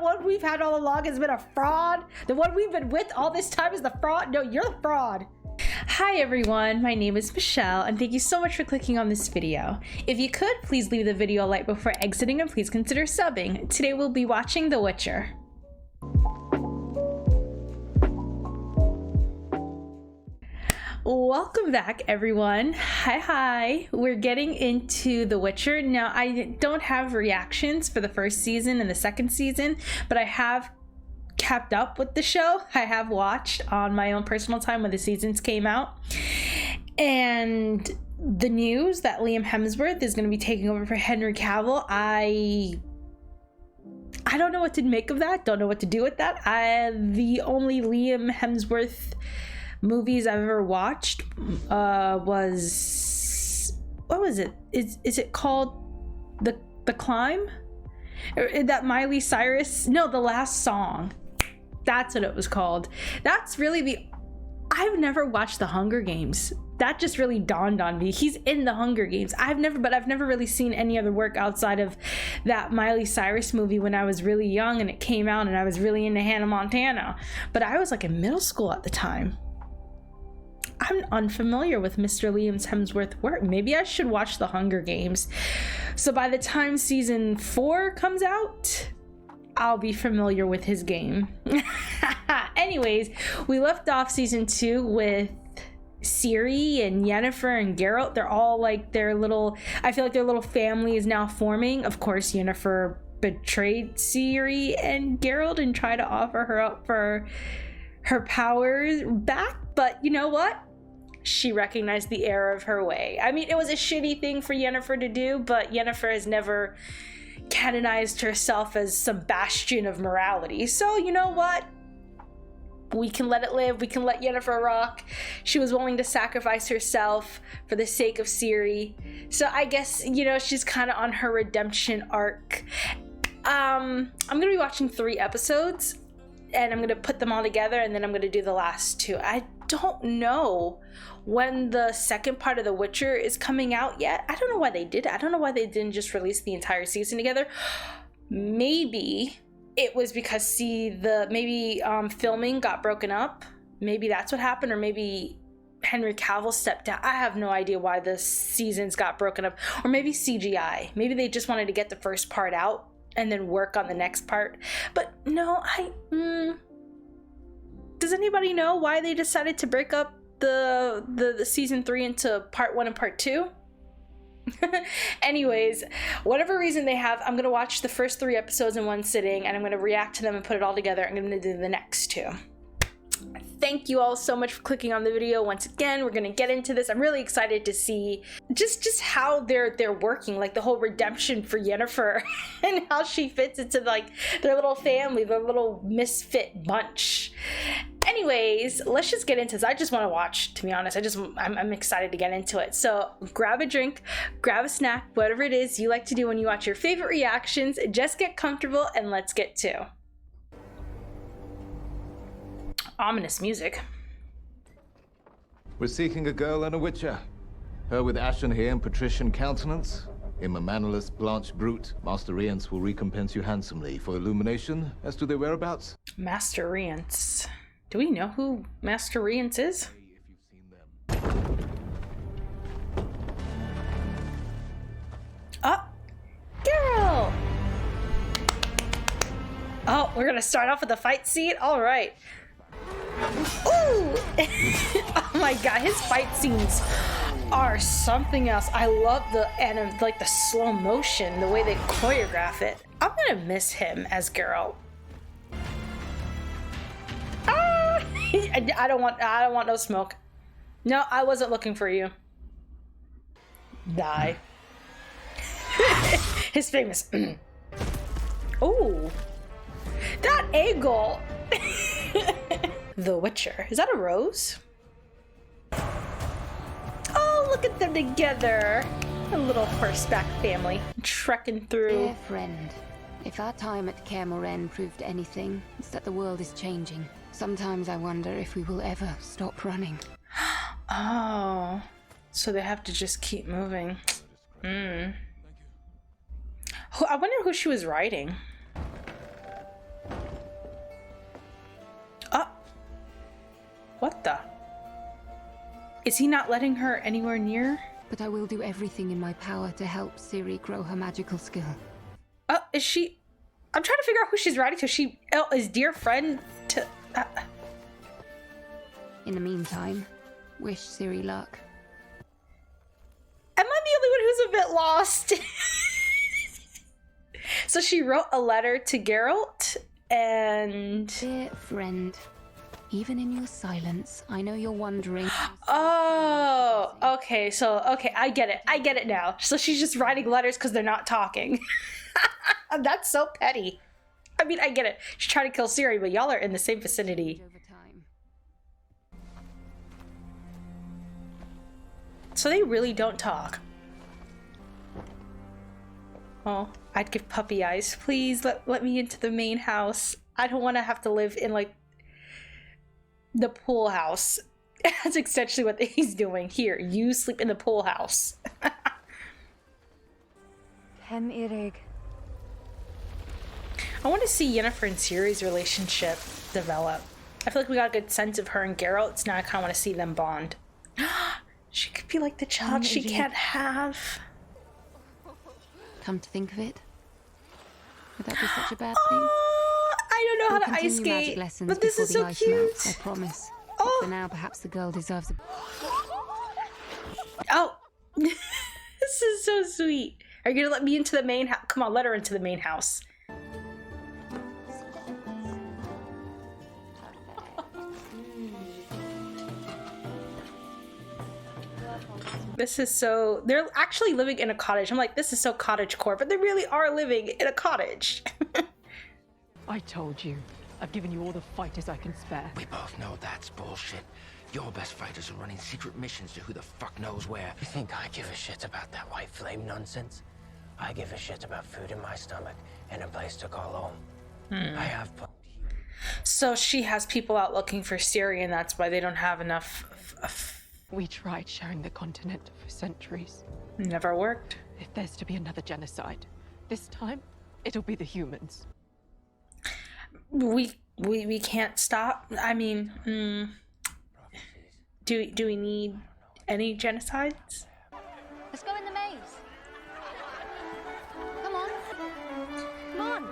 one we've had all along has been a fraud? The one we've been with all this time is the fraud? No, you're the fraud. Hi everyone, my name is Michelle and thank you so much for clicking on this video. If you could, please leave the video a like before exiting and please consider subbing. Today we'll be watching The Witcher. Welcome back everyone. Hi. We're getting into The Witcher. Now I don't have reactions for the first season and the second season, but I have kept up with the show. I have watched on my own personal time when the seasons came out. And the news that Liam Hemsworth is going to be taking over for Henry Cavill, I don't know what to make of that. Don't know what to do with that. The only Liam Hemsworth movies I've ever watched was, what was it? Is it called The Climb? Or that Miley Cyrus? No, The Last Song. That's what it was called. That's really I've never watched The Hunger Games. That just really dawned on me. He's in The Hunger Games. I've never really seen any other work outside of that Miley Cyrus movie when I was really young and it came out and I was really into Hannah Montana. But I was like in middle school at the time. I'm unfamiliar with Mr. Liam Hemsworth's work. Maybe I should watch The Hunger Games. So by the time season 4 comes out, I'll be familiar with his game. Anyways, we left off season 2 with Ciri and Yennefer and Geralt. They're all like I feel like their little family is now forming. Of course, Yennefer betrayed Ciri and Geralt and tried to offer her up for her powers back. But you know what? She recognized the error of her way. I mean, it was a shitty thing for Yennefer to do, but Yennefer has never canonized herself as some bastion of morality. So you know what? We can let it live. We can let Yennefer rock. She was willing to sacrifice herself for the sake of Ciri. So I guess, you know, she's kind of on her redemption arc. I'm going to be watching 3 episodes and I'm going to put them all together and then I'm going to do the last 2. I don't know when the second part of The Witcher is coming out yet. I don't know why they did it. I don't know why they didn't just release the entire season together. Maybe it was because filming got broken up. Maybe that's what happened, or maybe Henry Cavill stepped down. I have no idea why the seasons got broken up, or maybe CGI. Maybe they just wanted to get the first part out and then work on the next part. But no, does anybody know why they decided to break up the season 3 into part 1 and part 2? Anyways, whatever reason they have, I'm gonna watch the first 3 episodes in one sitting and I'm gonna react to them and put it all together. I'm gonna do the next 2. Thank you all so much for clicking on the video. Once again, we're gonna get into this. I'm really excited to see just how they're working, like the whole redemption for Yennefer and how she fits into like their little family, their little misfit bunch. Anyways, let's just get into this. I just want to watch, to be honest. I'm excited to get into it. So grab a drink, grab a snack, whatever it is you like to do when you watch your favorite reactions. Just get comfortable and let's get to ominous music. We're seeking a girl and a witcher. Her with ashen hair and patrician countenance. In a mannerless, blanched brute, Master Rience will recompense you handsomely for illumination as to their whereabouts. Master Rience. Do we know who Master Rience is? Oh, Geralt! Oh, we're gonna start off with a fight scene? All right. Ooh! Oh my god, his fight scenes are something else. I love the slow motion, the way they choreograph it. I'm gonna miss him as Geralt. I don't want no smoke. No, I wasn't looking for you. Die. His famous. Oh, that angle. The Witcher. Is that a rose? Oh, look at them together. A little horseback family trekking through. Dear friend, if our time at Kaer Morhen proved anything, it's that the world is changing. Sometimes I wonder if we will ever stop running. Oh, so they have to just keep moving. I wonder who she was writing. What the? Is he not letting her anywhere near? But I will do everything in my power to help Ciri grow her magical skill. Oh, is she... I'm trying to figure out who she's writing to. She is dear friend to... In the meantime, wish Ciri luck. Am I the only one who's a bit lost? So she wrote a letter to Geralt and... Dear friend, even in your silence, I know you're wondering... Oh, okay, so, okay, I get it now. So she's just writing letters because they're not talking. That's so petty. I mean, I get it. She's trying to kill Ciri, but y'all are in the same vicinity. So they really don't talk. Oh, I'd give puppy eyes. Please let me into the main house. I don't want to have to live in, like, the pool house. That's essentially what he's doing. Here, you sleep in the pool house. Ken Irig. I want to see Yennefer and Ciri's relationship develop. I feel like we got a good sense of her and Geralt, so now I kind of want to see them bond. She could be like the child she can't have. Come to think of it, would that be such a bad thing? I don't know how to ice skate, but this is so cute. Melts, I promise. Oh. For now, perhaps the girl deserves a... Oh, this is so sweet. Are you gonna let me into the main house? Come on, let her into the main house. This is so... They're actually living in a cottage. I'm like, this is so cottagecore, but they really are living in a cottage. I told you. I've given you all the fighters I can spare. We both know that's bullshit. Your best fighters are running secret missions to who the fuck knows where. You think I give a shit about that white flame nonsense? I give a shit about food in my stomach and a place to call home. I have... So she has people out looking for Ciri, and that's why they don't have enough... We tried sharing the continent for centuries. Never worked. If there's to be another genocide, this time, it'll be the humans. We can't stop. I mean, do we need any genocides? Let's go in the maze. Come on. Come on.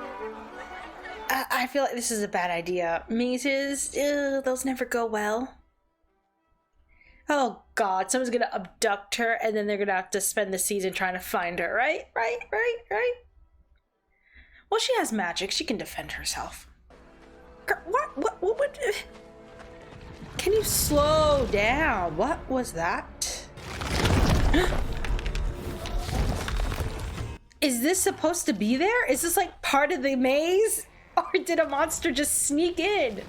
I feel like this is a bad idea. Mazes, those never go well. Oh God, someone's gonna abduct her and then they're gonna have to spend the season trying to find her, right? Right? Well, she has magic. She can defend herself. What would... Can you slow down? What was that? Is this supposed to be there? Is this like part of the maze? Or did a monster just sneak in?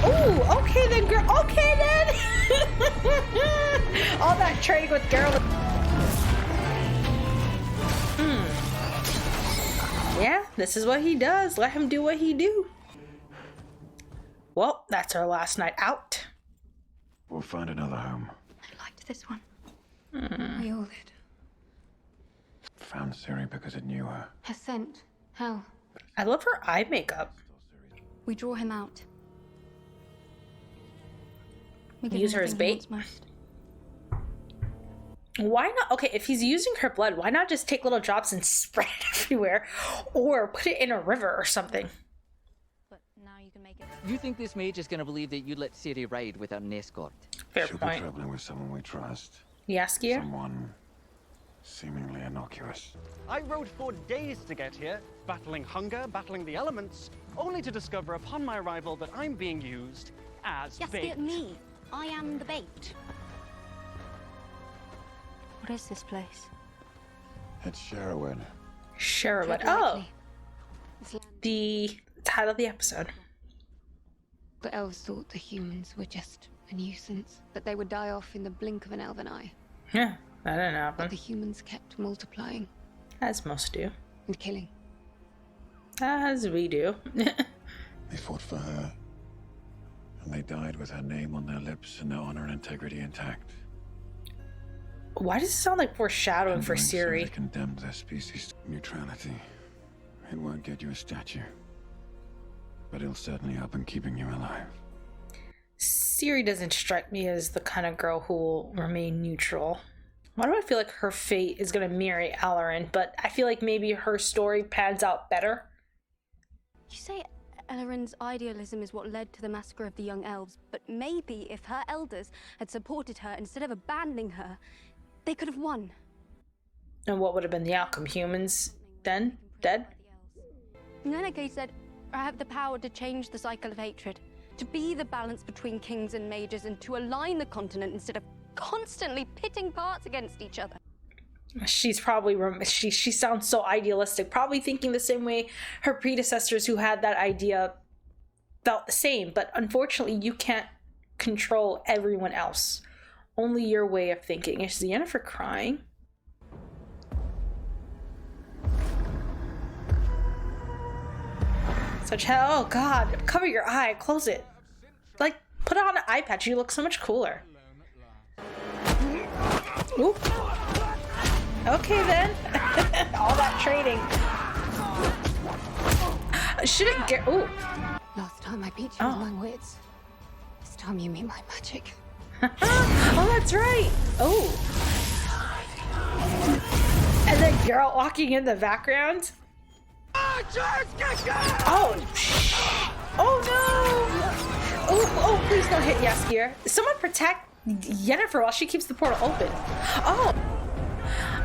Oh, okay then, girl. Okay then. All that trading with Geralt. Yeah, this is what he does. Let him do what he do. Well, that's our last night out. We'll find another home. I liked this one. We all did. Found Ciri because it knew her. Her scent. How? I love her eye makeup. We draw him out. Use her as bait. Why not? Okay, if he's using her blood, why not just take little drops and spread it everywhere? Or put it in a river or something. But now you can make it. You think this mage is gonna believe that you'd let Ciri ride without an escort? Fair She'll point. be traveling with someone we trust. Yaskia? Someone seemingly innocuous. I rode for days to get here, battling hunger, battling the elements, only to discover upon my arrival that I'm being used as Yes, bait. me. I am the bait. What is this place? It's Sherwood. Sherwood. Tread Oh, lightly. This land- the title of the episode. The elves thought the humans were just a nuisance, that they would die off in the blink of an elven eye. Yeah, that didn't But happen. the humans kept multiplying As most do. and killing. As we do. They fought for her. And they died with her name on their lips and their honor and integrity intact. Why does it sound like foreshadowing for And doing so, Ciri? they condemned their species to neutrality. It won't get you a statue. But it'll certainly help in keeping you alive. Ciri doesn't strike me as the kind of girl who will remain neutral. Why do I feel like her fate is going to marry Alarin, but I feel like maybe her story pans out better? You say Elleren's idealism is what led to the massacre of the young elves, but maybe if her elders had supported her instead of abandoning her, they could have won. And what would have been the outcome? Humans then dead? Yennefer said, I have the power to change the cycle of hatred, to be the balance between kings and mages, and to align the continent instead of constantly pitting parts against each other. She's probably, she sounds so idealistic, probably thinking the same way her predecessors who had that idea felt the same, but unfortunately you can't control everyone else. Only your way of thinking. Is Yennefer crying? Such hell, oh god, cover your eye, close it. Like, put on an eye patch, you look so much cooler. Oop. Okay then. All that trading. Shouldn't get. Ooh. Last time I beat you with my wits. This time you meet my magic. Oh, that's right. Oh. And then Geralt walking in the background. Oh. Oh no. Oh, please don't hit Yaskier. Someone protect Yennefer while she keeps the portal open. Oh.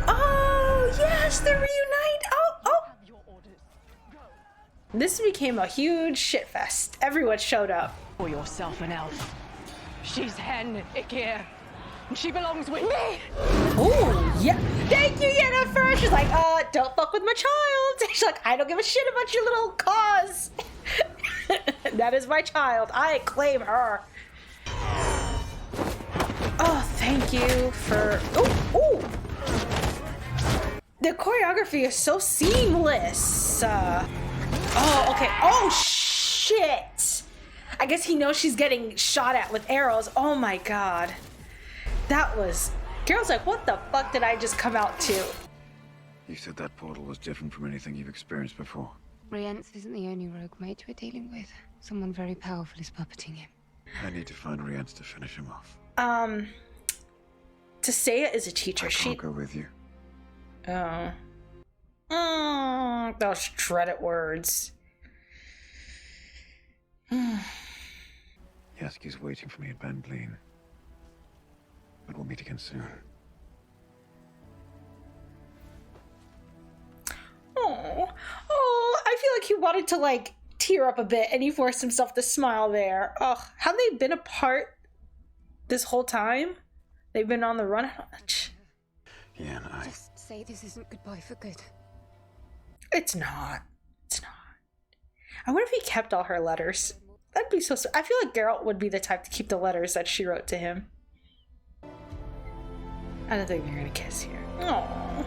Oh, yes, they reunite. Oh. This became a huge shitfest. Everyone showed up. For yourself an elf. She's Hen Ikir. And she belongs with me. Oh, yeah. Thank you, Yennefer. She's like, don't fuck with my child. She's like, I don't give a shit about your little cause. That is my child. I claim her. Oh, thank you for... Ooh. The choreography is so seamless. Oh, okay. Oh, shit. I guess he knows she's getting shot at with arrows. Oh my god. That was... Geralt's like, what the fuck did I just come out to? You said that portal was different from anything you've experienced before. Rience isn't the only rogue mage we're dealing with. Someone very powerful is puppeting him. I need to find Rience to finish him off. Tasea is a teacher. I can't go with you. Oh. Those dreaded words. Yaski's waiting for me at Ben Gleen. But we'll meet again soon. Oh, I feel like he wanted to like tear up a bit and he forced himself to smile there. Ugh, have they been apart this whole time? They've been on the run? Yeah, and Just say this isn't goodbye for good. It's not. It's not. I wonder if he kept all her letters. That'd be so... I feel like Geralt would be the type to keep the letters that she wrote to him. I don't think they're gonna kiss here. Aww.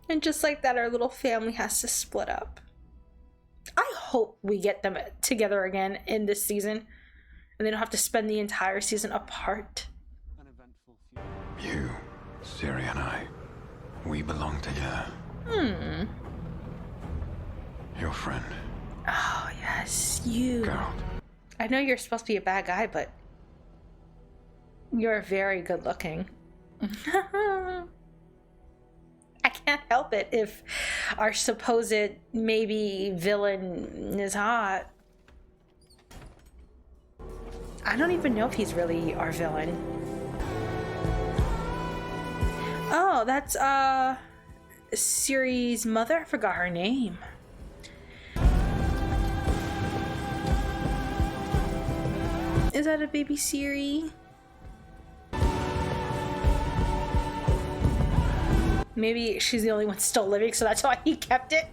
And just like that, our little family has to split up. I hope we get them together again in this season. And they don't have to spend the entire season apart. You, Ciri and I, we belong together. Your friend. Oh, yes, you. Geralt. I know you're supposed to be a bad guy, but you're very good looking. I can't help it if our supposed maybe villain is hot. I don't even know if he's really our villain. Oh, that's Ciri's mother. I forgot her name. Is that a baby Ciri? Maybe she's the only one still living, so that's why he kept it.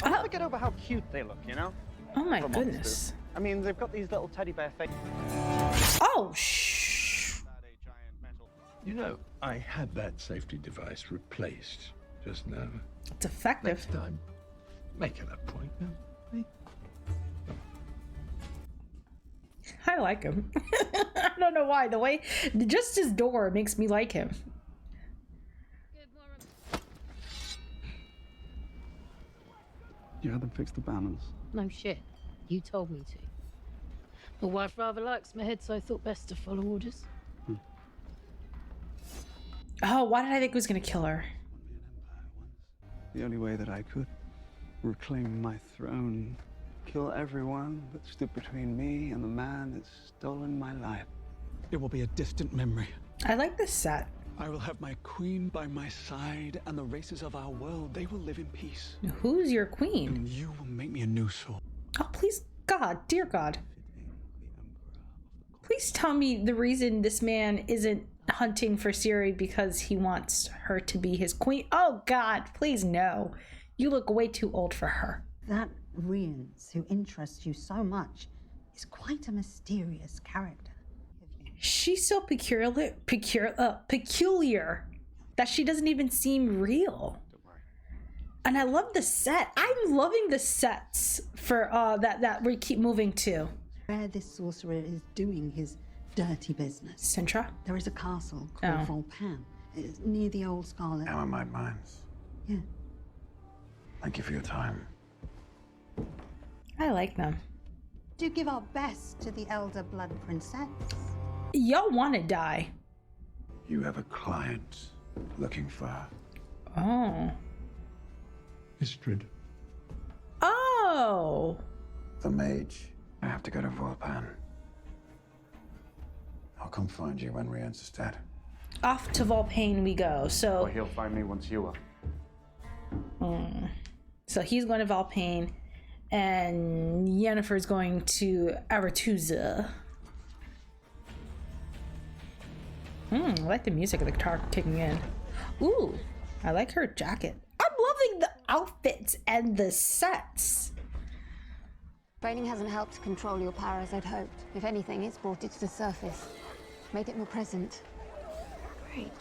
I never get over how cute they look, you know? Oh my For goodness. monsters. I mean, they've got these little teddy bear faces. Oh, shh. You know, I had that safety device replaced just now. It's effective. Next time, make an appointment. I like him. I don't know why. The way, just his door makes me like him. You had them fix the banners. No shit. You told me to. My wife rather likes my head, so I thought best to follow orders. Oh, why did I think he was gonna kill her? The only way that I could reclaim my throne, kill everyone that stood between me and the man that's stolen my life. It will be a distant memory. I like this set. I will have my queen by my side, and the races of our world, they will live in peace. Who's your queen? And you will make me a new sword. Oh, please, God, dear God. Please tell me the reason this man isn't hunting for Ciri because he wants her to be his queen. Oh, God, please, no. You look way too old for her. That Rience, who interests you so much, is quite a mysterious character. She's so peculiar that she doesn't even seem real. And I love the set. I'm loving the sets for that we keep moving to. Where this sorcerer is doing his dirty business. Sintra? There is a castle called Volpan. It's near the old Scarlet. Ammonite mines. Yeah. Thank you for your time. I like them. Do give our best to the elder blood princess. Y'all want to die. You have a client looking for her. Oh. Istrid. Oh. The mage. I have to go to Volpan. I'll come find you when Rience is dead. Off to Volpain we go. So. Or he'll find me once you are. So he's going to Volpain, and Yennefer's going to Aretuza. I like the music of the guitar kicking in. Ooh, I like her jacket. I'm loving the outfits and the sets. Training hasn't helped control your power as I'd hoped. If anything, it's brought it to the surface. Made it more present. Great.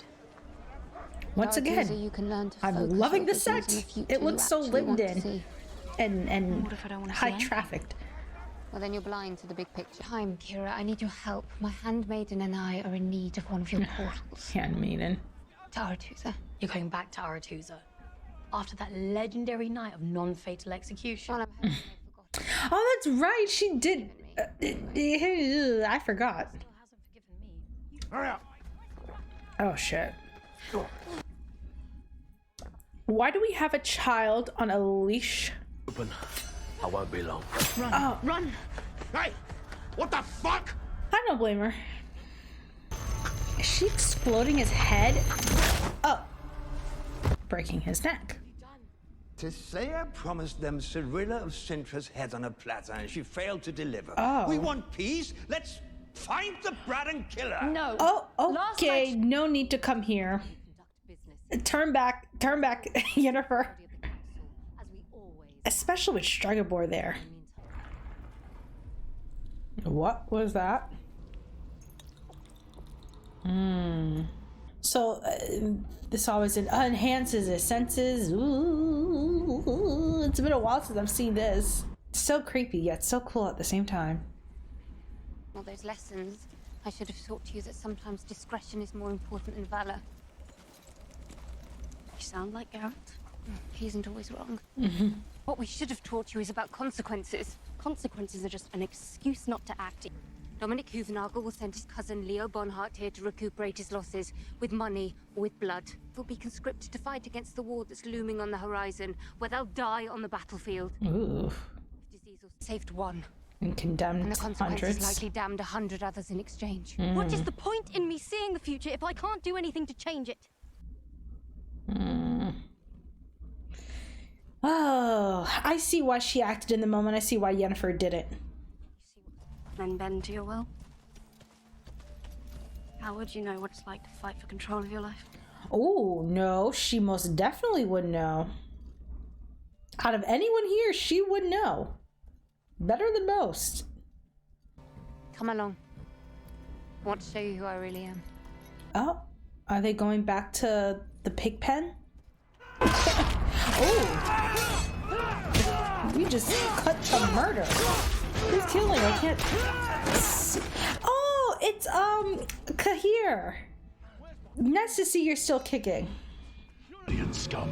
Once again, you can learn to I'm loving the set. It looks so lived in and high trafficked. Well, then you're blind to the big picture. Time, Kira. I need your help. My handmaiden and I are in need of one of your portals. Handmaiden. To Aretuza. You're going back to Aretuza after that legendary night of non-fatal execution. Oh, that's right. She did. I forgot. Hurry up. Oh shit. Why do we have a child on a leash? Open. I won't be long. Run. Oh. Run. Hey, what the fuck? I don't blame her. Is she exploding his head? Oh. Breaking his neck. Tisea promised them Cirilla of Sintra's head on a platter, and she failed to deliver. Oh. We want peace. Let's find the brat and kill her. No. Oh, okay. No need to come here. Turn back, Yennefer. Especially with Strugabor there. What was that? So this always enhances his senses. Ooh, it's been a while since I've seen this. So creepy yet so cool at the same time. All those lessons, I should have taught you that sometimes discretion is more important than valor. You sound like Geralt. He isn't always wrong. What we should have taught you is about consequences. Consequences are just an excuse not to act. Dominic Huvnagel will send his cousin Leo Bonhart here to recuperate his losses, with money or with blood. He'll be conscripted to fight against the war that's looming on the horizon, where they'll die on the battlefield. Ooh. Disease saved one. And condemned And the consequences hundreds. likely damned 100 others in exchange. What is the point in me seeing the future if I can't do anything to change it? Oh, I see why she acted in the moment. I see why Yennefer did it. Then bend to your will. How would you know what it's like to fight for control of your life? Oh, no, she most definitely would know. Out of anyone here, she would know. Better than most. Come along. I want to show you who I really am. Oh, are they going back to the pig pen? Oh, we just cut to murder. Who's killing? I can't. Oh, it's Kahir. Nice to see you're still kicking. Scum.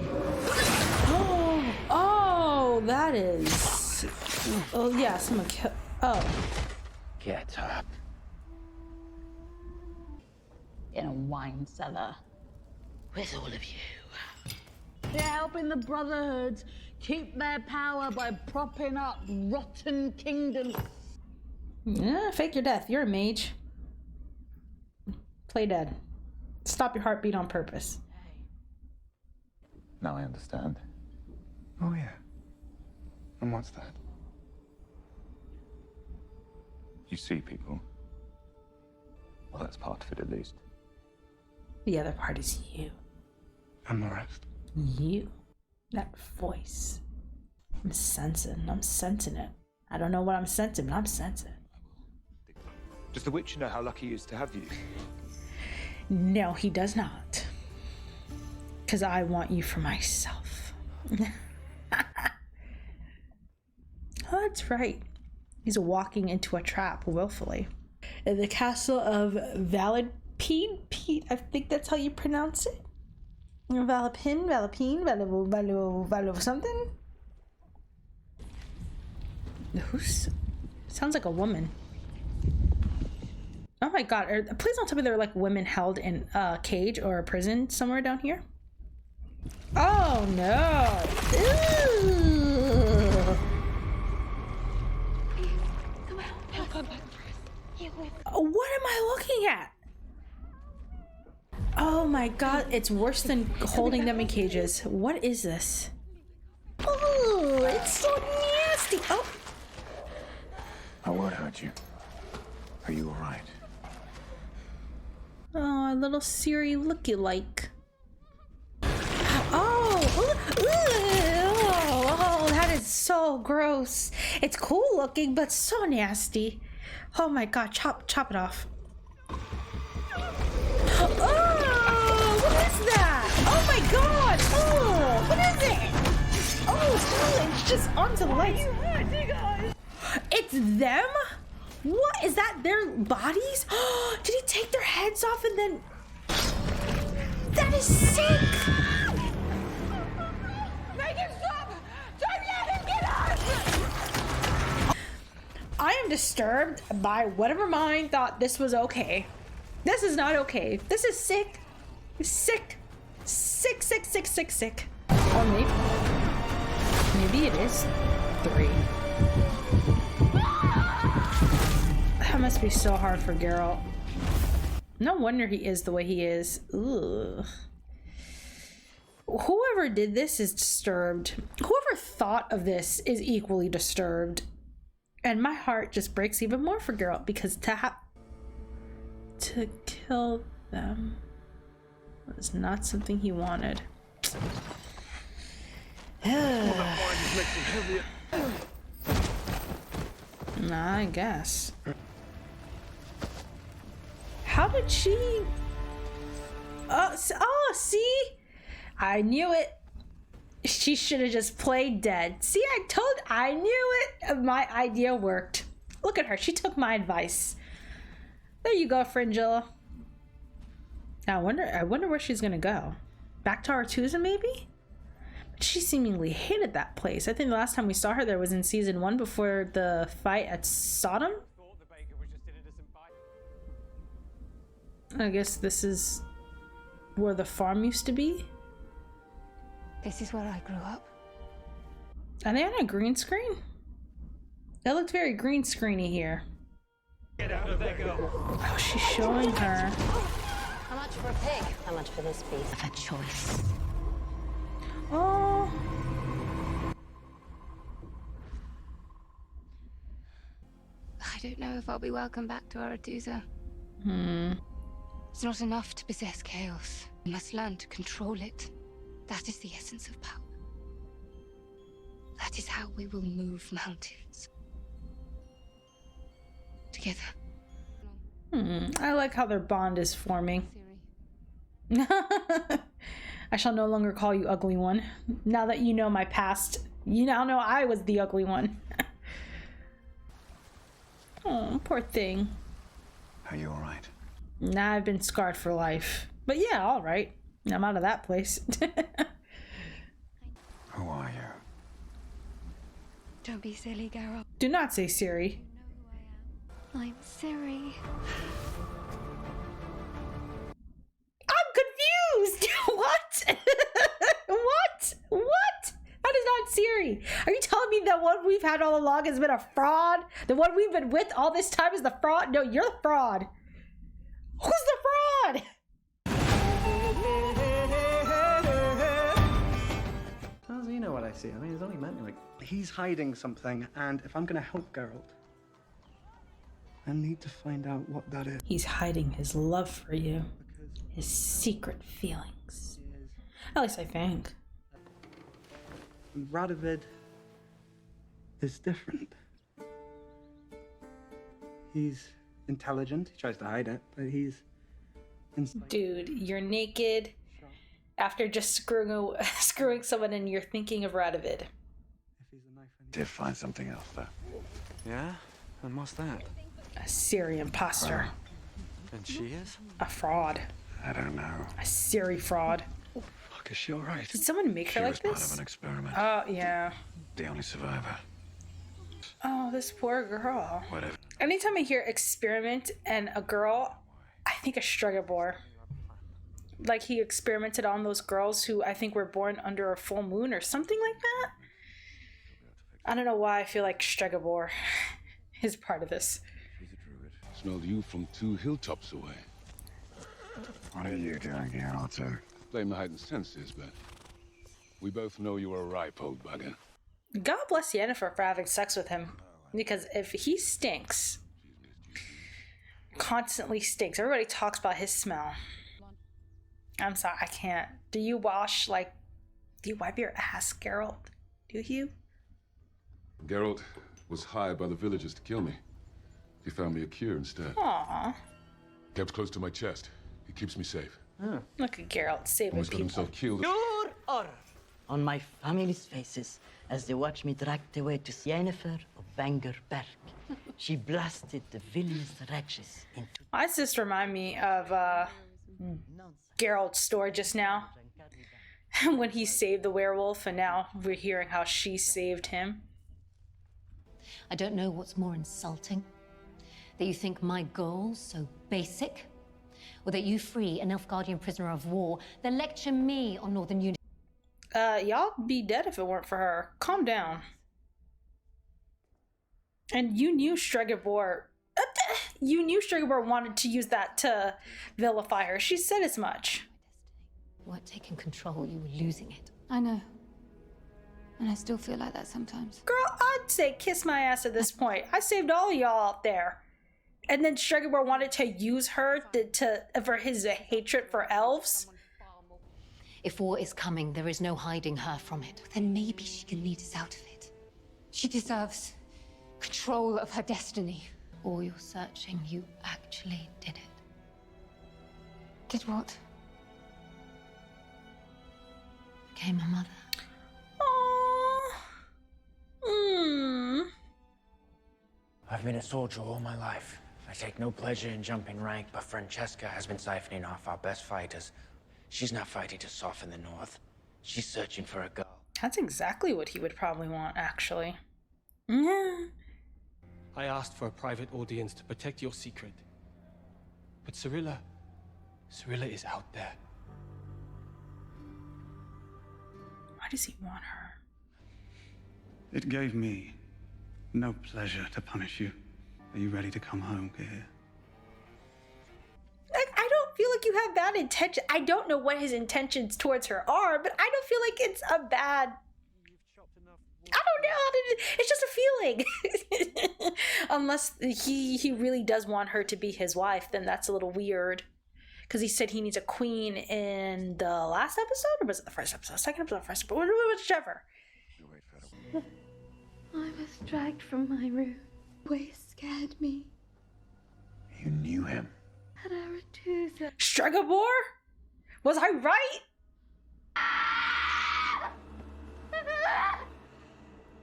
Oh, that is. Oh yeah, someone kill. Oh. Get up. In a wine cellar. With all of you. They're helping the Brotherhood keep their power by propping up rotten kingdoms. Yeah, fake your death. You're a mage. Play dead. Stop your heartbeat on purpose. Now I understand. Oh, yeah. And what's that? You see people. Well, that's part of it at least. The other part is you. And the rest? You. That voice. I'm sensing it. I don't know what I'm sensing, but I'm sensing it. Does the Witcher know how lucky he is to have you? No, he does not. Because I want you for myself. Oh, that's right. He's walking into a trap willfully. In the castle of Valipine, I think that's how you pronounce it. Valipine, something? Who's... Sounds like a woman. Oh my god, please don't tell me there are like women held in a cage or a prison somewhere down here. Oh no! Ew. What am I looking at? Oh my god, it's worse than holding them in cages. What is this? Oh, it's so nasty. Oh. I won't hurt you. Are you alright? Oh, a little Ciri looky-like. Oh, that is so gross. It's cool looking, but so nasty. Oh my god, chop it off. Oh, what is that? Oh my god. Oh, what is it? Oh, it's just onto the legs. It's them? What? Is that their bodies? Did he take their heads off and then... That is sick! Make him stop! Don't let him get us! I am disturbed by whatever mind thought this was okay. This is not okay. This is sick. Sick. Sick, sick, sick, sick, sick. Or maybe it is 3. That must be so hard for Geralt. No wonder he is the way he is. Ugh. Whoever did this is disturbed. Whoever thought of this is equally disturbed. And my heart just breaks even more for Geralt because to kill them was not something he wanted. I guess. How did she... Oh, see? I knew it. She should have just played dead. See, I knew it. My idea worked. Look at her. She took my advice. There you go, Fringilla. I wonder where she's gonna go. Back to Artusa, maybe? But she seemingly hated that place. I think the last time we saw her there was in season 1 before the fight at Sodom. I guess this is where the farm used to be. This is where I grew up. Are they on a green screen? It looked very green screeny here. Get out of there, girl. Oh, she's showing her. How much for a pig? How much for this piece? Of a choice. Oh. I don't know if I'll be welcome back to Aretusa. It's not enough to possess chaos. We must learn to control it. That is the essence of power. That is how we will move mountains. Together. I like how their bond is forming. I shall no longer call you ugly one. Now that you know my past, you now know I was the ugly one. Oh, poor thing. Are you all right? Nah, I've been scarred for life. But yeah, all right. I'm out of that place. Who are you? Don't be silly, Geralt. Do not say Ciri. I'm Ciri. I'm confused! What? What? What? That is not Ciri. Are you telling me that one we've had all along has been a fraud? The one we've been with all this time is the fraud? No, you're the fraud. Who's the fraud? How does he know what I see? I mean, he's only met me like... He's hiding something, and if I'm gonna help Geralt, I need to find out what that is. He's hiding his love for you. His secret feelings. At least I think. Radovid is different. He's intelligent. He tries to hide it, but he's... Dude, you're naked after just screwing someone and you're thinking of Radovid. Did find something else, though. Yeah? And what's that? A Ciri imposter. And she is? A fraud. I don't know. A Ciri fraud. Fuck, is she all right? Did someone make her She like was part this? of an experiment. Oh, yeah. The only survivor. Oh, this poor girl. Whatever. Anytime I hear experiment and a girl, I think of Stregobor. Like he experimented on those girls who I think were born under a full moon or something like that. I don't know why I feel like Stregobor is part of this. Smelled you from 2 hilltops away. What are you doing here, Otto? Blame the heightened senses, but we both know you are a ripe old bugger. God bless Yennefer for having sex with him. Because if he stinks, constantly stinks. Everybody talks about his smell. I'm sorry, I can't. Do you wipe your ass, Geralt? Do you? Geralt was hired by the villagers to kill me. He found me a cure instead. Aww. Kept close to my chest. It keeps me safe. Look at Geralt saving Almost got people. himself killed. Your honor on my family's faces as they watch me dragged away to Yennefer of Vangerberg. She blasted the villainous wretches into... Why does this remind me of Geralt's story just now? When he saved the werewolf and now we're hearing how she saved him. I don't know what's more insulting. That you think my goal's so basic? Or that you free an Nilfgaardian prisoner of war, then lecture me on Northern Unity? Y'all be dead if it weren't for her. Calm down. And you knew Stregobor... You knew Stregobor wanted to use that to vilify her. She said as much. You weren't taking control, you were losing it. I know. And I still feel like that sometimes. Girl, I'd say kiss my ass at this point. I saved all of y'all out there. And then Stregobor wanted to use her for his hatred for elves. If war is coming, there is no hiding her from it. Then maybe she can lead us out of it. She deserves control of her destiny. All your searching, you actually did it. Did what? Became a mother. I've been a soldier all my life. I take no pleasure in jumping rank, but Francesca has been siphoning off our best fighters. She's not fighting to soften the North. She's searching for a girl. That's exactly what he would probably want, actually. Yeah. I asked for a private audience to protect your secret. But Cirilla is out there. Why does he want her? It gave me no pleasure to punish you. Are you ready to come home, Gear? I don't feel like you have bad intention. I don't know what his intentions towards her are, but I don't feel like it's a bad... I don't know. It's just a feeling. Unless he really does want her to be his wife, then that's a little weird. Because he said he needs a queen in the last episode, or was it the first episode? Second episode, first episode, whichever. I was dragged from my room. Way scared me. You knew him. At Aretusa. Stregobor? Was I right?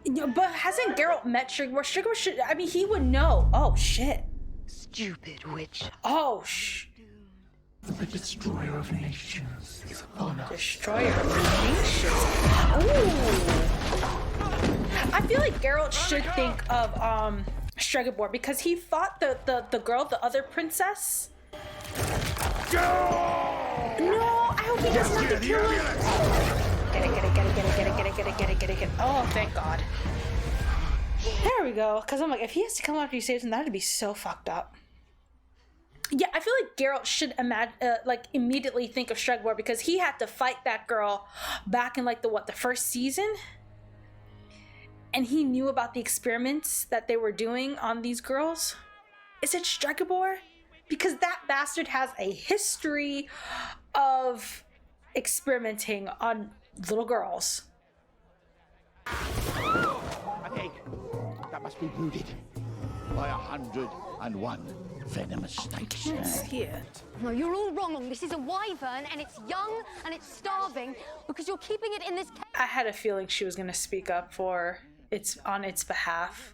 Yeah, but hasn't Geralt met Stregobor? Stregobor should. I mean, he would know. Oh shit. Stupid witch. Oh shh. The destroyer of nations is upon us. Destroyer of nations. Ooh. I feel like Geralt should think of Stregobor because he fought the girl, the other princess. No, I hope he doesn't have to kill her. Get it. Oh, thank God. There we go. Because I'm like, if he has to come after he saves him, that'd be so fucked up. Yeah, I feel like Geralt should immediately think of Stregobor because he had to fight that girl back in like the first season, and he knew about the experiments that they were doing on these girls. Is it Stregobor? Because that bastard has a history of experimenting on little girls. I think that must be brooded by 101 venomous snakes. No, you're all wrong. This is a wyvern, and it's young, and it's starving, because you're keeping it in this cage. I had a feeling she was going to speak up on its behalf.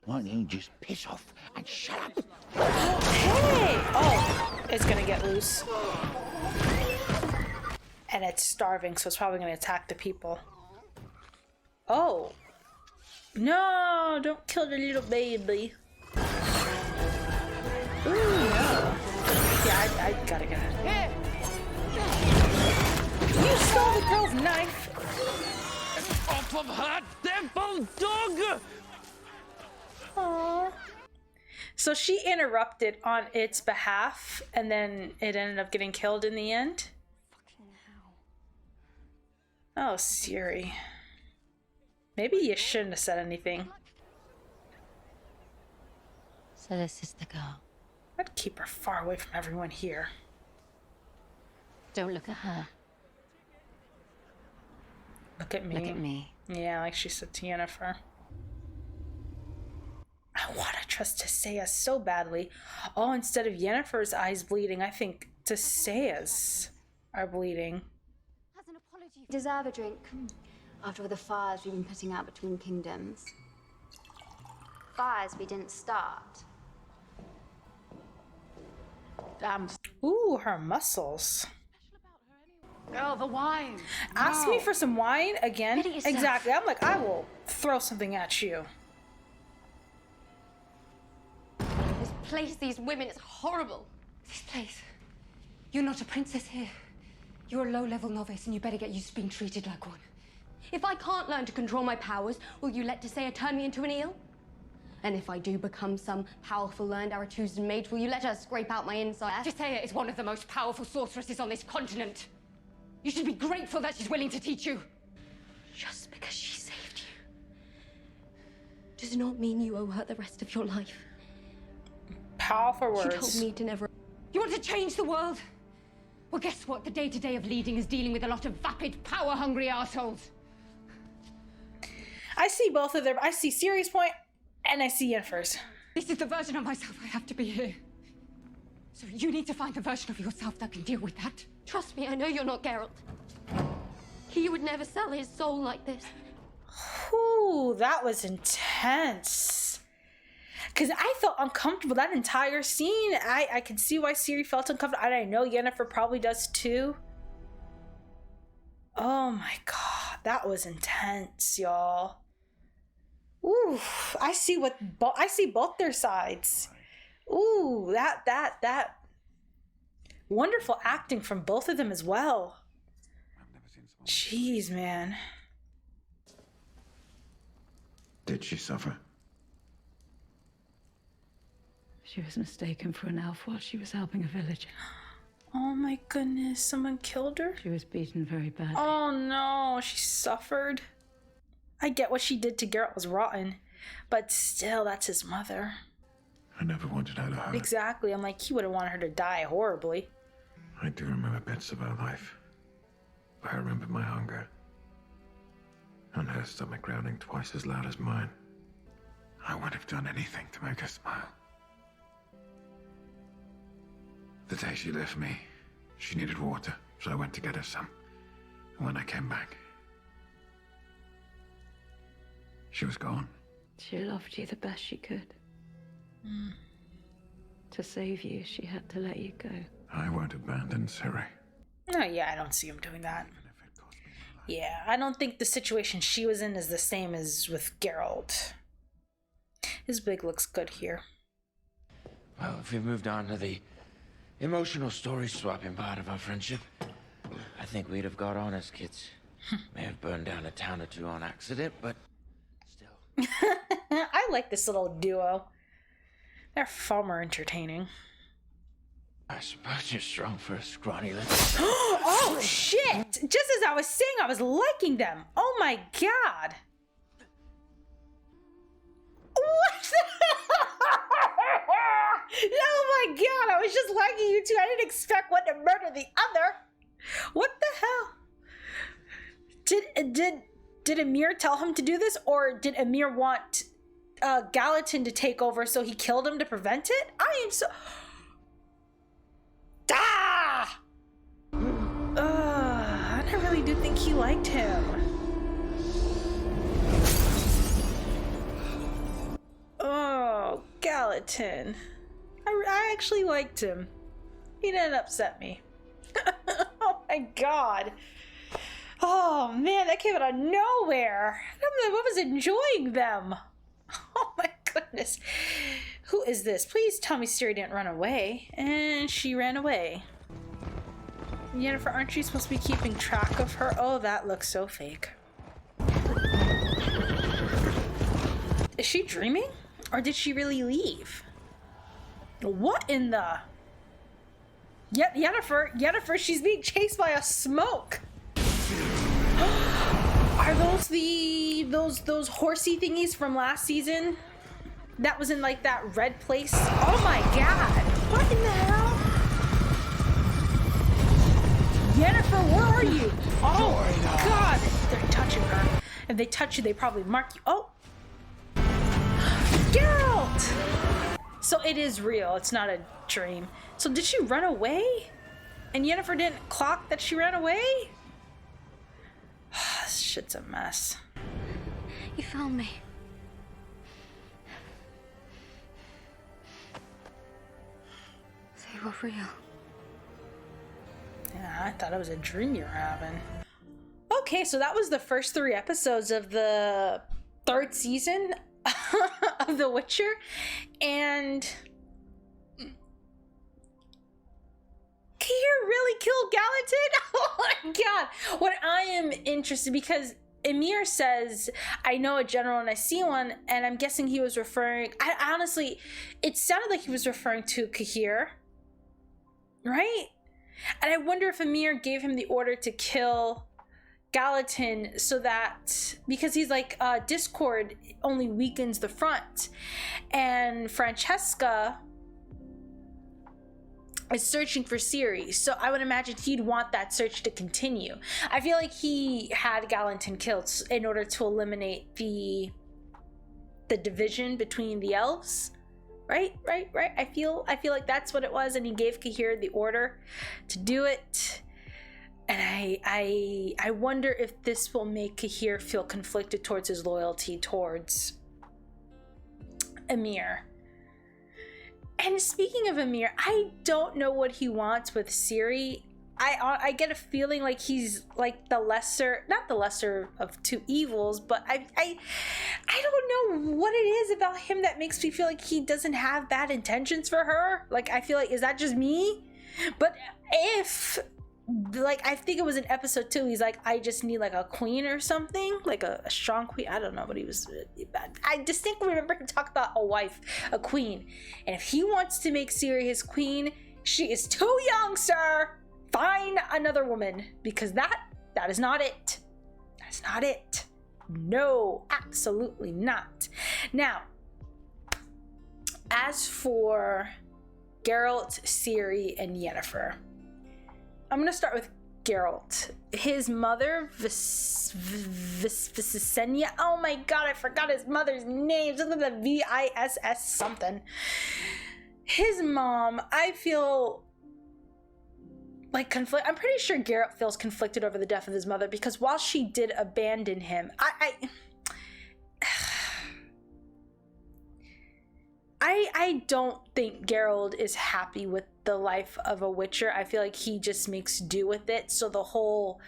Why don't you just piss off and shut up? Hey! Oh, it's going to get loose. And it's starving, so it's probably going to attack the people. Oh. No, don't kill the little baby. Ooh, no. Yeah, I gotta get it. Here! You stole the girl's knife! Off of her, devil dog! Aww. So she interrupted on its behalf, and then it ended up getting killed in the end? Fucking hell. Oh, Ciri. Maybe you shouldn't have said anything. So this is the girl. I'd keep her far away from everyone here. Don't look at her. Look at me. Look at me. Yeah, like she said to Yennefer. I want to trust Tissaia so badly. Oh, instead of Yennefer's eyes bleeding, I think Tissaia's are bleeding. As an apology, you deserve a drink. After all the fires we've been putting out between kingdoms. Fires we didn't start. Damn. Ooh, her muscles. Girl, the wine. Ask me for some wine again. Pity yourself. Exactly. I'm like, I will throw something at you. This place, these women, it's horrible. This place. You're not a princess here. You're a low-level novice, and you better get used to being treated like one. If I can't learn to control my powers, will you let Tissaia turn me into an eel? And if I do become some powerful learned Arethusan mage, will you let her scrape out my inside? Tissaia is one of the most powerful sorceresses on this continent. You should be grateful that she's willing to teach you. Just because she saved you does not mean you owe her the rest of your life. Powerful words. She told me to never... You want to change the world? Well, guess what? The day-to-day of leading is dealing with a lot of vapid, power-hungry assholes. I see both of them. I see Ciri's point, and I see Yennefer's. This is the version of myself I have to be here. So you need to find the version of yourself that can deal with that. Trust me, I know you're not Geralt. He would never sell his soul like this. Ooh, that was intense. Because I felt uncomfortable that entire scene. I can see why Ciri felt uncomfortable. And I know Yennefer probably does too. Oh my god, that was intense, y'all. Ooh, I see both their sides. Ooh, that wonderful acting from both of them as well. Jeez, man. Did she suffer? She was mistaken for an elf while she was helping a villager. Oh my goodness, someone killed her? She was beaten very badly. Oh no, she suffered. I get what she did to Geralt was rotten, but still, that's his mother. I never wanted her to hurt. Exactly, I'm like, he would have wanted her to die horribly. I do remember bits of her life. I remember my hunger. And her stomach growling twice as loud as mine. I would have done anything to make her smile. The day she left me, she needed water, so I went to get her some. And when I came back, She was gone. She loved you the best she could. To save you, she had to let you go. I won't abandon Ciri. Oh yeah, I don't see him doing that. Yeah, I don't think the situation she was in is the same as with Geralt. His wig looks good here. Well, if we moved on to the emotional story swapping part of our friendship, I think we'd have got on as kids. May have burned down a town or two on accident, but still. I like this little duo. They're far more entertaining. I suppose you're strong for a scrawny little... Oh shit! Just as I was saying, I was liking them. Oh my god. What? Oh my god, I was just liking you two. I didn't expect one to murder the other. What the hell? Did Emir tell him to do this, or did Emir want Gallatin to take over so he killed him to prevent it? I am so... Ah! I really do think he liked him. Oh, Gallatin. I actually liked him. He didn't upset me. Oh my god. Oh man, that came out of nowhere. I was enjoying them. Oh my goodness. Who is this? Please tell me Ciri didn't run away. And she ran away. Yennefer, aren't you supposed to be keeping track of her? Oh, that looks so fake. Is she dreaming? Or did she really leave? What in the... Yennefer, she's being chased by a smoke. Are those horsey thingies from last season? That was in like that red place. Oh my god. What in the hell? Yennefer, where are you? Oh god. They're touching her. If they touch you, they probably mark you. Oh. Geralt! So it is real. It's not a dream. So did she run away? And Yennefer didn't clock that she ran away? This shit's a mess. You found me. They were real. Yeah, I thought it was a dream you were having. Okay, so that was the first 3 episodes of the 3rd season of The Witcher. And Ciri really killed Gallatin? Oh my god. What I am interested, because Emir says, I know a general and I see one, and I'm guessing he was referring, I honestly, it sounded like he was referring to Cahir, right? And I wonder if Emir gave him the order to kill Gallatin so that, because he's like, Discord only weakens the front, and Francesca is searching for Ciri, so I would imagine he'd want that search to continue. I feel like he had Gallatin killed in order to eliminate the division between the elves. Right. I feel like that's what it was, and he gave Cahir the order to do it. And I wonder if this will make Cahir feel conflicted towards his loyalty towards Emir. And speaking of Emir, I don't know what he wants with Ciri. I get a feeling like he's like the lesser, not the lesser of 2 evils, but I don't know what it is about him that makes me feel like he doesn't have bad intentions for her. Like, I feel like, is that just me? But if, like, I think it was in episode 2, he's like, I just need like a queen or something, like a strong queen. I don't know, but he was, I distinctly remember him talk about a wife, a queen. And if he wants to make Ciri his queen, she is too young, sir. Find another woman, because that is not it. That's not it. No, absolutely not. Now, as for Geralt, Ciri, and Yennefer, I'm gonna start with Geralt. His mother, Visenya. Oh my god, I forgot his mother's name. Something like VISS something. His mom, I feel like conflict. I'm pretty sure Geralt feels conflicted over the death of his mother, because while she did abandon him, I don't think Geralt is happy with the life of a Witcher. I feel like he just makes do with it. So the whole,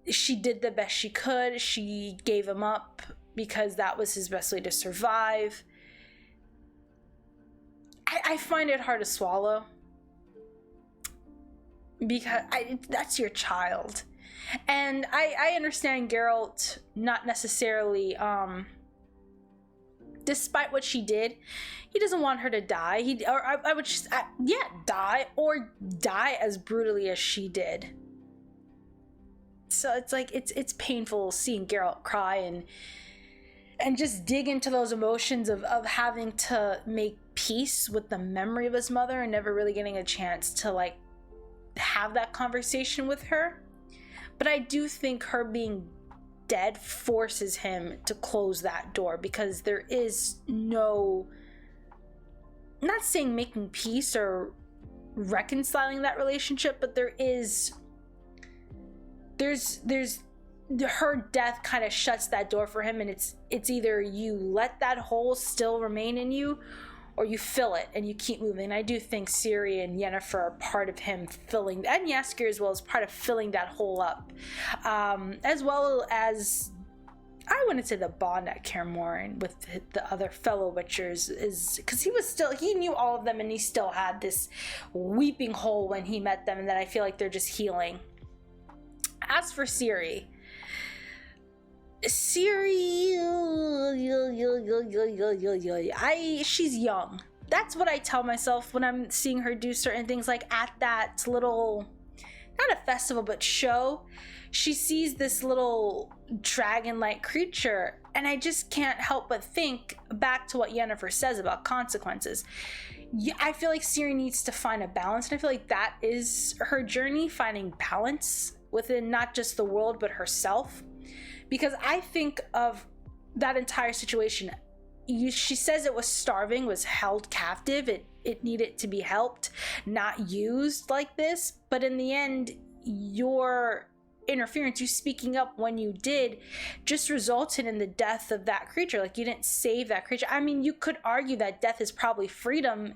she did the best she could. She gave him up because that was his best way to survive. I find it hard to swallow because that's your child. And I understand Geralt not necessarily, despite what she did, he doesn't want her to die. I would just, die, or die as brutally as she did. So it's like, it's painful seeing Geralt cry and just dig into those emotions of having to make peace with the memory of his mother and never really getting a chance to like have that conversation with her. But I do think her being dead forces him to close that door, because there is no, I'm not saying making peace or reconciling that relationship, but there's her death kind of shuts that door for him, and it's either you let that hole still remain in you or you fill it and you keep moving. And I do think Ciri and Yennefer are part of him filling, and Jaskier as well, as part of filling that hole up, as well as, I wouldn't say the bond at Kaer Morhen with the other fellow Witchers is because he knew all of them, and he still had this weeping hole when he met them, and that I feel like they're just healing. As for Ciri, she's young. That's what I tell myself when I'm seeing her do certain things, like at that little, not a festival, but show. She sees this little dragon-like creature, and I just can't help but think back to what Yennefer says about consequences. I feel like Ciri needs to find a balance, and I feel like that is her journey, finding balance within not just the world, but herself. Because I think of that entire situation, she says it was starving, was held captive, it needed to be helped, not used like this. But in the end, your interference, you speaking up when you did, just resulted in the death of that creature. Like, you didn't save that creature. I mean, you could argue that death is probably freedom,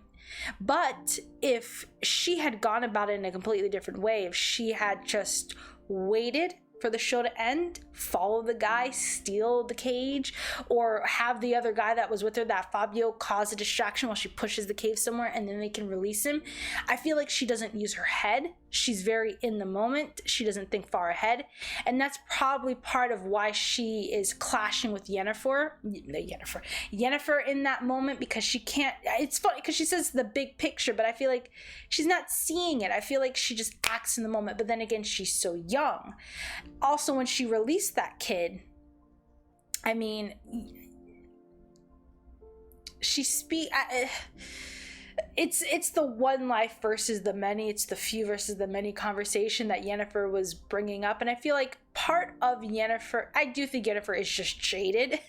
but if she had gone about it in a completely different way, if she had just waited for the show to end, follow the guy, steal the cage, or have the other guy that was with her, that Fabio, cause a distraction while she pushes the cave somewhere and then they can release him. I feel like she doesn't use her head. She's very in the moment. She doesn't think far ahead. And that's probably part of why she is clashing with Yennefer in that moment, because she can't, it's funny because she says the big picture, but I feel like she's not seeing it. I feel like she just acts in the moment, but then again, she's so young. Also, when she released that kid, I mean, it's the one life versus the many, it's the few versus the many conversation that Yennefer was bringing up. And I feel like part of Yennefer, I do think Yennefer is just jaded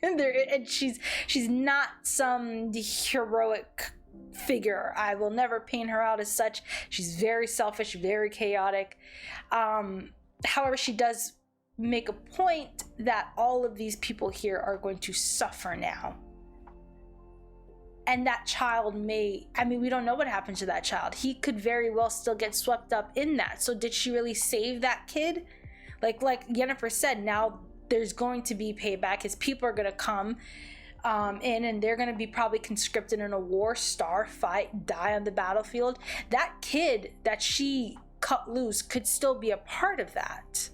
and she's not some heroic figure. I will never paint her out as such. She's very selfish, very chaotic. However, she does make a point that all of these people here are going to suffer now. And that child may, I mean, we don't know what happened to that child. He could very well still get swept up in that. So did she really save that kid? Like Yennefer said, now there's going to be payback. His people are going to come in, and they're going to be probably conscripted in a war, starve, fight, die on the battlefield. That kid that she cut loose could still be a part of that.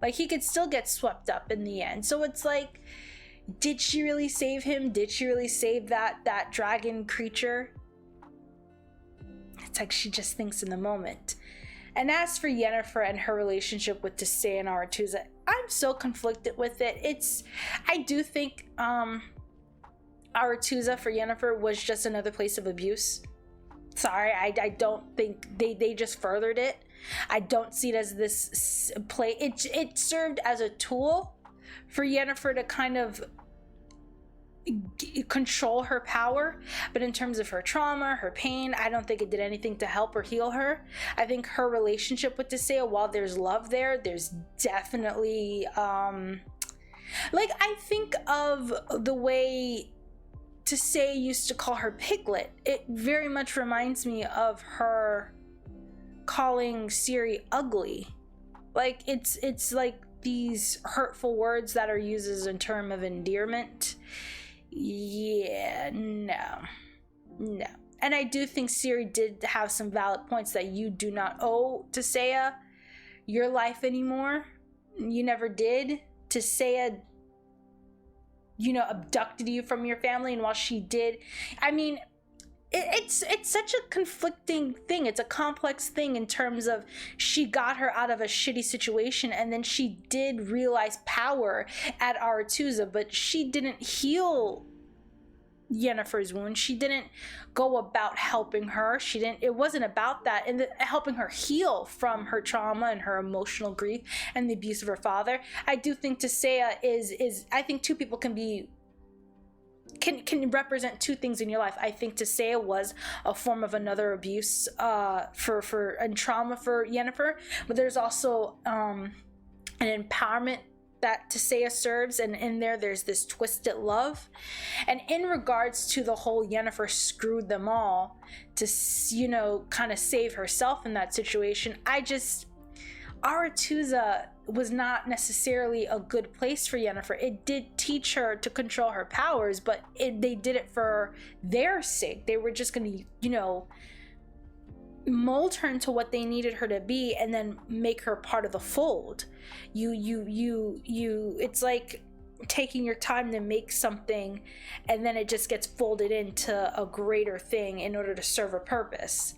Like, he could still get swept up in the end. So it's like, did she really save him? Did she really save that dragon creature? It's like she just thinks in the moment. And as for Yennefer and her relationship with Tissaia and Aretuza, I'm so conflicted with it. I do think Aretuza for Yennefer was just another place of abuse. Sorry, I don't think they just furthered it. I don't see it as this play. It served as a tool for Yennefer to kind of control her power, but in terms of her trauma, her pain, I don't think it did anything to help or heal her. I think her relationship with Tissaia, while there's love there's definitely I think of the way Tissaia used to call her Piglet, it very much reminds me of her calling Ciri ugly. Like it's like these hurtful words that are used as a term of endearment. Yeah, no. And I do think Ciri did have some valid points that you do not owe Tissaia your life anymore. You never did. Tissaia, abducted you from your family, and while she did, I mean, it's such a conflicting thing. It's a complex thing in terms of she got her out of a shitty situation, and then she did realize power at Aretuza, but she didn't heal Yennefer's wound. She didn't go about helping her. It wasn't about that, and helping her heal from her trauma and her emotional grief and the abuse of her father. I do think Tissaia is I think two people can represent two things in your life. I think Tissaia was a form of another abuse and trauma for Yennefer, but there's also an empowerment that Tissaia serves, and in there's this twisted love. And in regards to the whole Yennefer screwed them all to kind of save herself in that situation, Aretuza was not necessarily a good place for Yennefer. It did teach her to control her powers, but they did it for their sake. They were just going to, mold her into what they needed her to be, and then make her part of the fold. It's like taking your time to make something, and then it just gets folded into a greater thing in order to serve a purpose.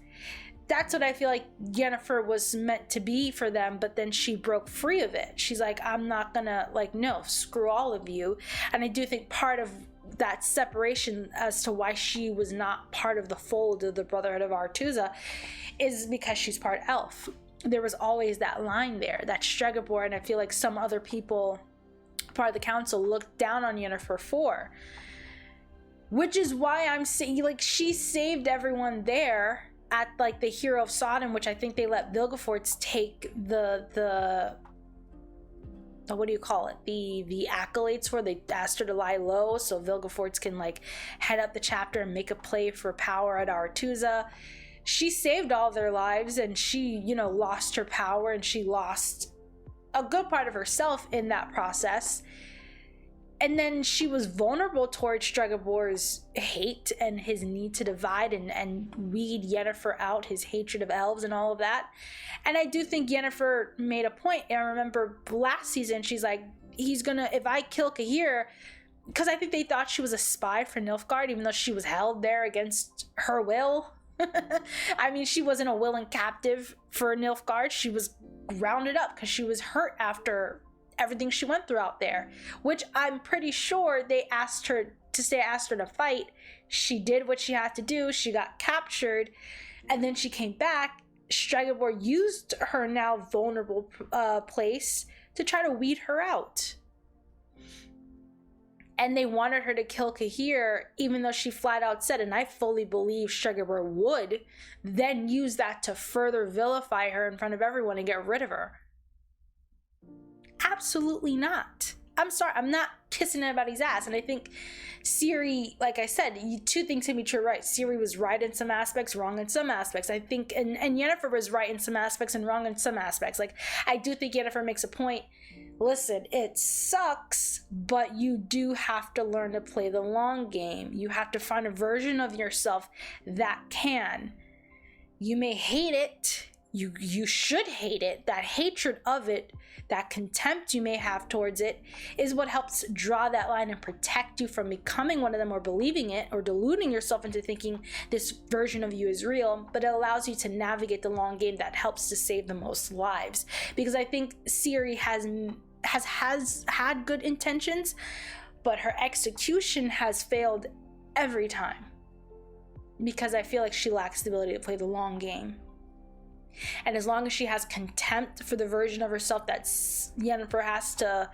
That's what I feel like Yennefer was meant to be for them, but then she broke free of it. She's like, I'm not gonna, no, screw all of you. And I do think part of that separation as to why she was not part of the fold of the Brotherhood of Aretuza is because she's part elf. There was always that line there, that Stregobor, and I feel like some other people, part of the council, looked down on Yennefer for. Which is why I'm saying, she saved everyone there at, the Hero of Sodom, which I think they let Vilgefortz take the what do you call it? The accolades for. They asked her to lie low so Vilgefortz can head up the chapter and make a play for power at Aretuza. She saved all their lives, and she, lost her power, and she lost a good part of herself in that process. And then she was vulnerable towards Stregobor's hate and his need to divide and weed Yennefer out, his hatred of elves and all of that. And I do think Yennefer made a point. And I remember last season, she's like, if I kill Cahir, because I think they thought she was a spy for Nilfgaard, even though she was held there against her will. I mean, she wasn't a willing captive for Nilfgaard. She was rounded up because she was hurt after everything she went through out there, which I'm pretty sure they asked her to fight. She did what she had to do. She got captured, and then she came back. Stregobor used her now vulnerable place to try to weed her out. And they wanted her to kill Cahir, even though she flat out said, and I fully believe Stregobor would then use that to further vilify her in front of everyone and get rid of her. Absolutely not. I'm sorry, I'm not kissing anybody's ass. And I think Ciri, like I said, two things can be true, right? Ciri was right in some aspects, wrong in some aspects. I think, and Yennefer was right in some aspects and wrong in some aspects. I do think Yennefer makes a point. Listen, it sucks, but you do have to learn to play the long game. You have to find a version of yourself that can. You may hate it. You should hate it. That hatred of it, that contempt you may have towards it, is what helps draw that line and protect you from becoming one of them or believing it or deluding yourself into thinking this version of you is real. But it allows you to navigate the long game that helps to save the most lives. Because I think Ciri has had good intentions, but her execution has failed every time. Because I feel like she lacks the ability to play the long game. And as long as she has contempt for the version of herself that Yennefer has to,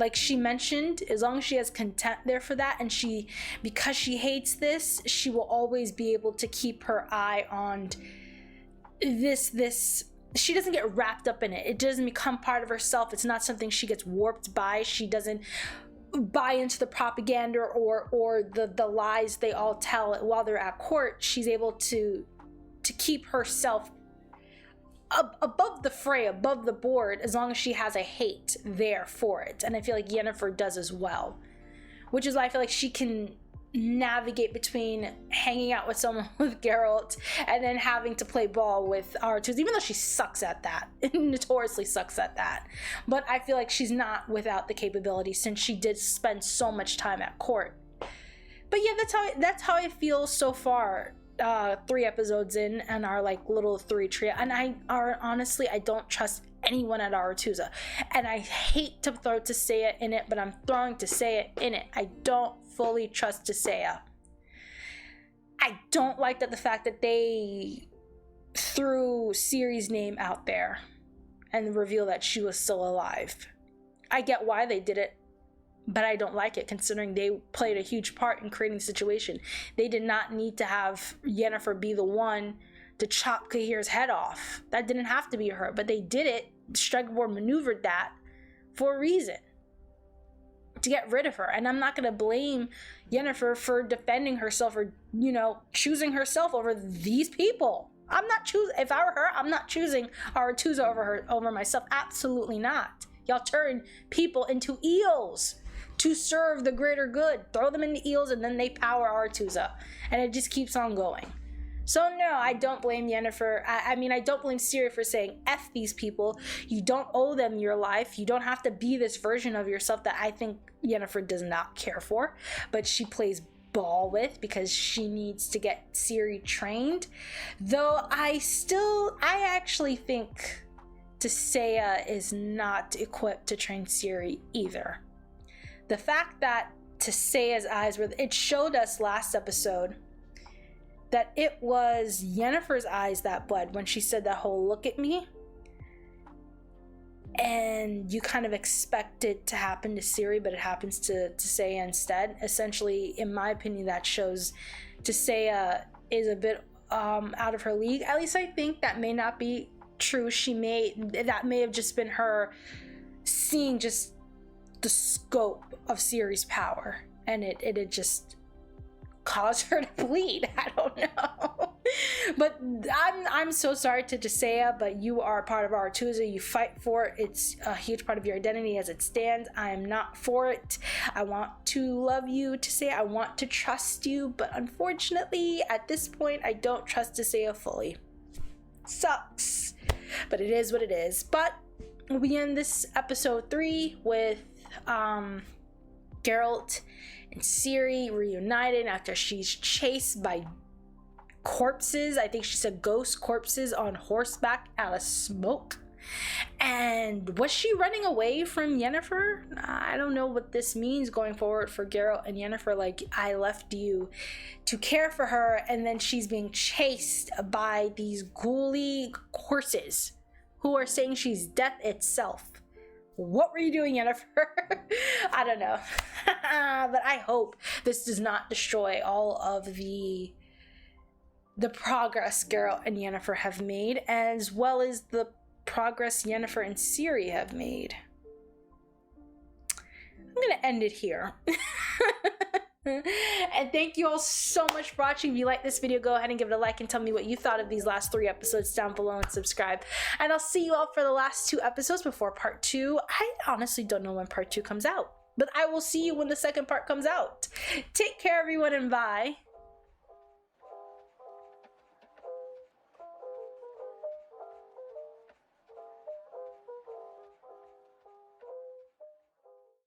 like she mentioned, as long as she has contempt there for that, and because she hates this, she will always be able to keep her eye on this. She doesn't get wrapped up in it. It doesn't become part of herself. It's not something she gets warped by. She doesn't buy into the propaganda or the lies they all tell while they're at court. She's able to keep herself above the fray, above the board, as long as she has a hate there for it. And I feel like Yennefer does as well, which is why I feel like she can navigate between hanging out with someone with Geralt and then having to play ball with R2s, even though she sucks at that, notoriously sucks at that. But I feel like she's not without the capability, since she did spend so much time at court. But yeah, that's how I feel so far. 3 episodes in, and our like little 3 trio, and honestly I don't trust anyone at Aretuza, and I hate to throw Tissaia in it, but I'm throwing Tissaia in it. I don't fully trust Tissaia. I don't like the fact that they threw Ciri's name out there and revealed that she was still alive. I get why they did it, but I don't like it, considering they played a huge part in creating the situation. They did not need to have Yennefer be the one to chop Cahir's head off. That didn't have to be her, but they did it. The strike board maneuvered that for a reason, to get rid of her. And I'm not going to blame Yennefer for defending herself or, you know, choosing herself over these people. I'm not choosing. If I were her, I'm not choosing Aretuza over myself. Absolutely not. Y'all turn people into eels to serve the greater good. Throw them into eels and then they power Aretuza. And it just keeps on going. So no, I don't blame Yennefer. I mean, I don't blame Ciri for saying F these people. You don't owe them your life. You don't have to be this version of yourself that I think Yennefer does not care for. But she plays ball with because she needs to get Ciri trained. Though I actually think Tissaia is not equipped to train Ciri either. The fact that Tissaia's eyes were, it showed us last episode that it was Yennefer's eyes that bled when she said that whole "look at me," and you kind of expect it to happen to Ciri, but it happens to Tissaia instead. Essentially, in my opinion, that shows Tissaia is a bit out of her league. At least I think that may not be true. That may have just been her seeing just the scope of Ciri's power, and it just caused her to bleed. I don't know. But I'm so sorry to Tissaia, but you are a part of Aretuza. You fight for it. It's a huge part of your identity as it stands. I am not for it. I want to love you, Tissaia. I want to trust you, but unfortunately, at this point, I don't trust Tissaia fully. Sucks, but it is what it is. But we end this episode 3 with Geralt and Ciri reunited after she's chased by corpses. I think she said ghost corpses on horseback out of smoke. And was she running away from Yennefer? I don't know what this means going forward for Geralt and Yennefer. Like, I left you to care for her, and then she's being chased by these ghouly horses who are saying she's death itself. What were you doing, Yennefer? I don't know. But I hope this does not destroy all of the progress Geralt and Yennefer have made, as well as the progress Yennefer and Ciri have made. I'm gonna end it here. And thank you all so much for watching. If you like this video, go ahead and give it a like and tell me what you thought of these last 3 episodes down below, and subscribe. And I'll see you all for the last 2 episodes before part 2. I honestly don't know when part 2 comes out, but I will see you when the second part comes out. Take care, everyone, and bye.